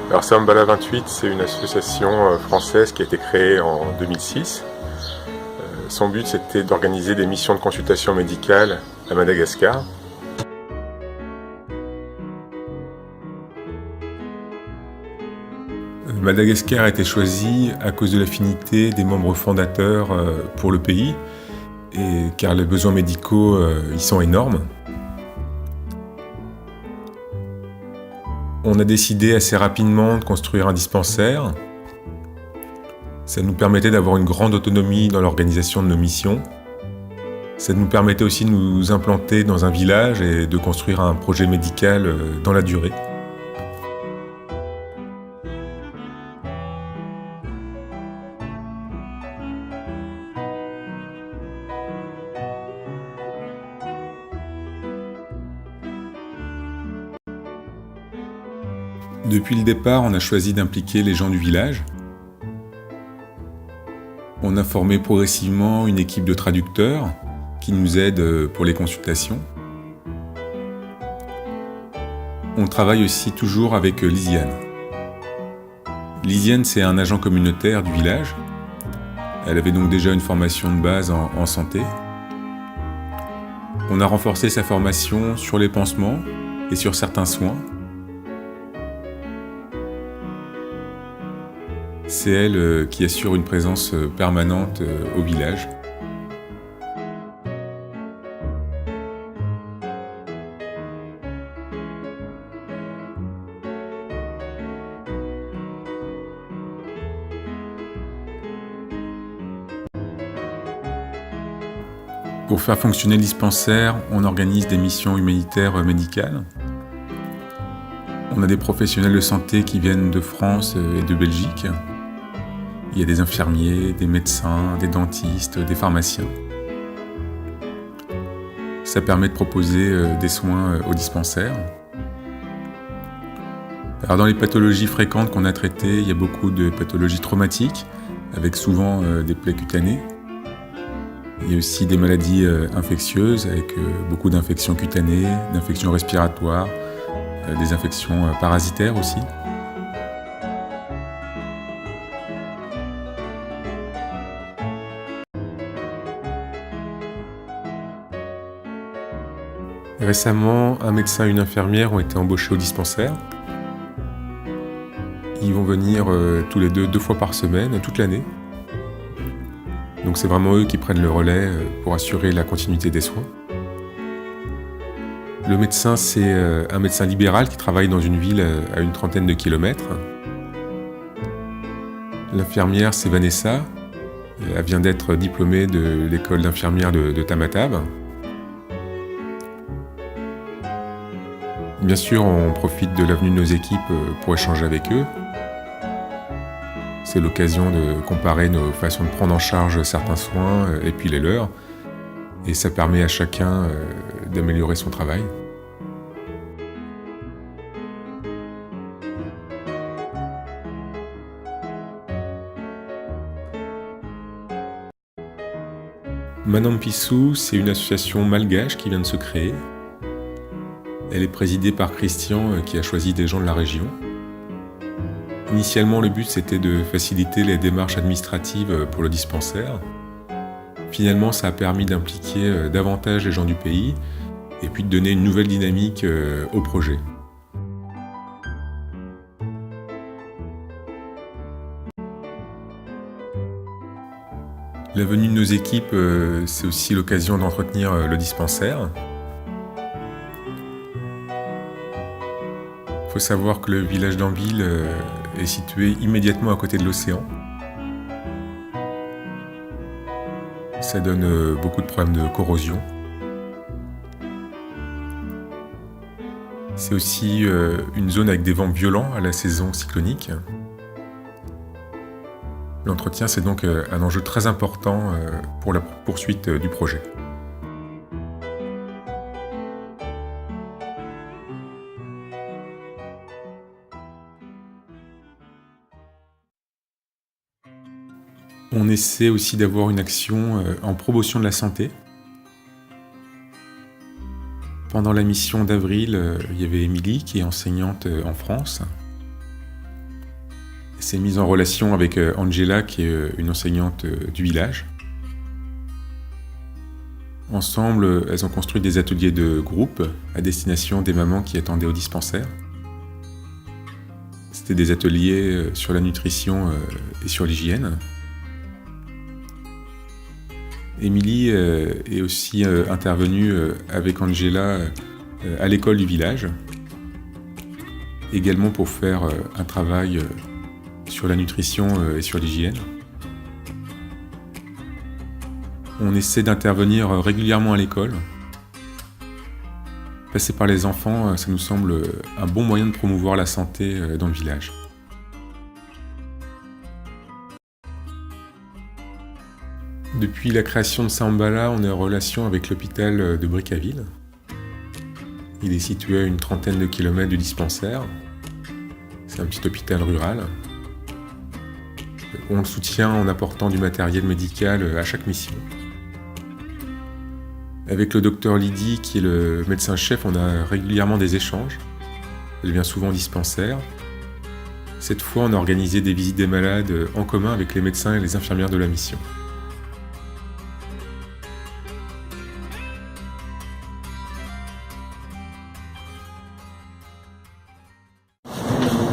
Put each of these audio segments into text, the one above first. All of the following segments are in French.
Alors Sambala 28, c'est une association française qui a été créée en 2006. Son but, c'était d'organiser des missions de consultation médicale à Madagascar. Madagascar a été choisi à cause de l'affinité des membres fondateurs pour le pays, car les besoins médicaux y sont énormes. On a décidé assez rapidement de construire un dispensaire. Ça nous permettait d'avoir une grande autonomie dans l'organisation de nos missions. Ça nous permettait aussi de nous implanter dans un village et de construire un projet médical dans la durée. Depuis le départ, on a choisi d'impliquer les gens du village. On a formé progressivement une équipe de traducteurs qui nous aident pour les consultations. On travaille aussi toujours avec Lisiane. Lisiane, c'est un agent communautaire du village. Elle avait donc déjà une formation de base en santé. On a renforcé sa formation sur les pansements et sur certains soins. C'est elle qui assure une présence permanente au village. Pour faire fonctionner le dispensaire, on organise des missions humanitaires médicales. On a des professionnels de santé qui viennent de France et de Belgique. Il y a des infirmiers, des médecins, des dentistes, des pharmaciens. Ça permet de proposer des soins au dispensaire. Alors dans les pathologies fréquentes qu'on a traitées, il y a beaucoup de pathologies traumatiques, avec souvent des plaies cutanées. Il y a aussi des maladies infectieuses, avec beaucoup d'infections cutanées, d'infections respiratoires, des infections parasitaires aussi. Récemment, un médecin et une infirmière ont été embauchés au dispensaire. Ils vont venir tous les deux fois par semaine, toute l'année. Donc c'est vraiment eux qui prennent le relais pour assurer la continuité des soins. Le médecin, c'est un médecin libéral qui travaille dans une ville à une trentaine de kilomètres. L'infirmière, c'est Vanessa. Elle vient d'être diplômée de l'école d'infirmière de Tamatave. Bien sûr, on profite de l'avenue de nos équipes pour échanger avec eux. C'est l'occasion de comparer nos façons de prendre en charge certains soins et puis les leurs. Et ça permet à chacun d'améliorer son travail. Manampisou, c'est une association malgache qui vient de se créer. Elle est présidée par Christian qui a choisi des gens de la région. Initialement, le but c'était de faciliter les démarches administratives pour le dispensaire. Finalement, ça a permis d'impliquer davantage les gens du pays et puis de donner une nouvelle dynamique au projet. La venue de nos équipes, c'est aussi l'occasion d'entretenir le dispensaire. Il faut savoir que le village d'Anville est situé immédiatement à côté de l'océan. Ça donne beaucoup de problèmes de corrosion. C'est aussi une zone avec des vents violents à la saison cyclonique. L'entretien, c'est donc un enjeu très important pour la poursuite du projet. On essaie aussi d'avoir une action en promotion de la santé. Pendant la mission d'avril, il y avait Émilie qui est enseignante en France. Elle s'est mise en relation avec Angela qui est une enseignante du village. Ensemble, elles ont construit des ateliers de groupe à destination des mamans qui attendaient au dispensaire. C'était des ateliers sur la nutrition et sur l'hygiène. Émilie est aussi intervenue avec Angela à l'école du village, également pour faire un travail sur la nutrition et sur l'hygiène. On essaie d'intervenir régulièrement à l'école. Passer par les enfants, ça nous semble un bon moyen de promouvoir la santé dans le village. Depuis la création de Sambala, on est en relation avec l'hôpital de Brickaville. Il est situé à une trentaine de kilomètres du dispensaire. C'est un petit hôpital rural. On le soutient en apportant du matériel médical à chaque mission. Avec le docteur Lydie, qui est le médecin-chef, on a régulièrement des échanges. Elle vient souvent au dispensaire. Cette fois, on a organisé des visites des malades en commun avec les médecins et les infirmières de la mission.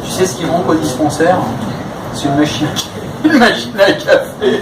Tu sais ce qui manque au dispensaire? C'est une machine à café.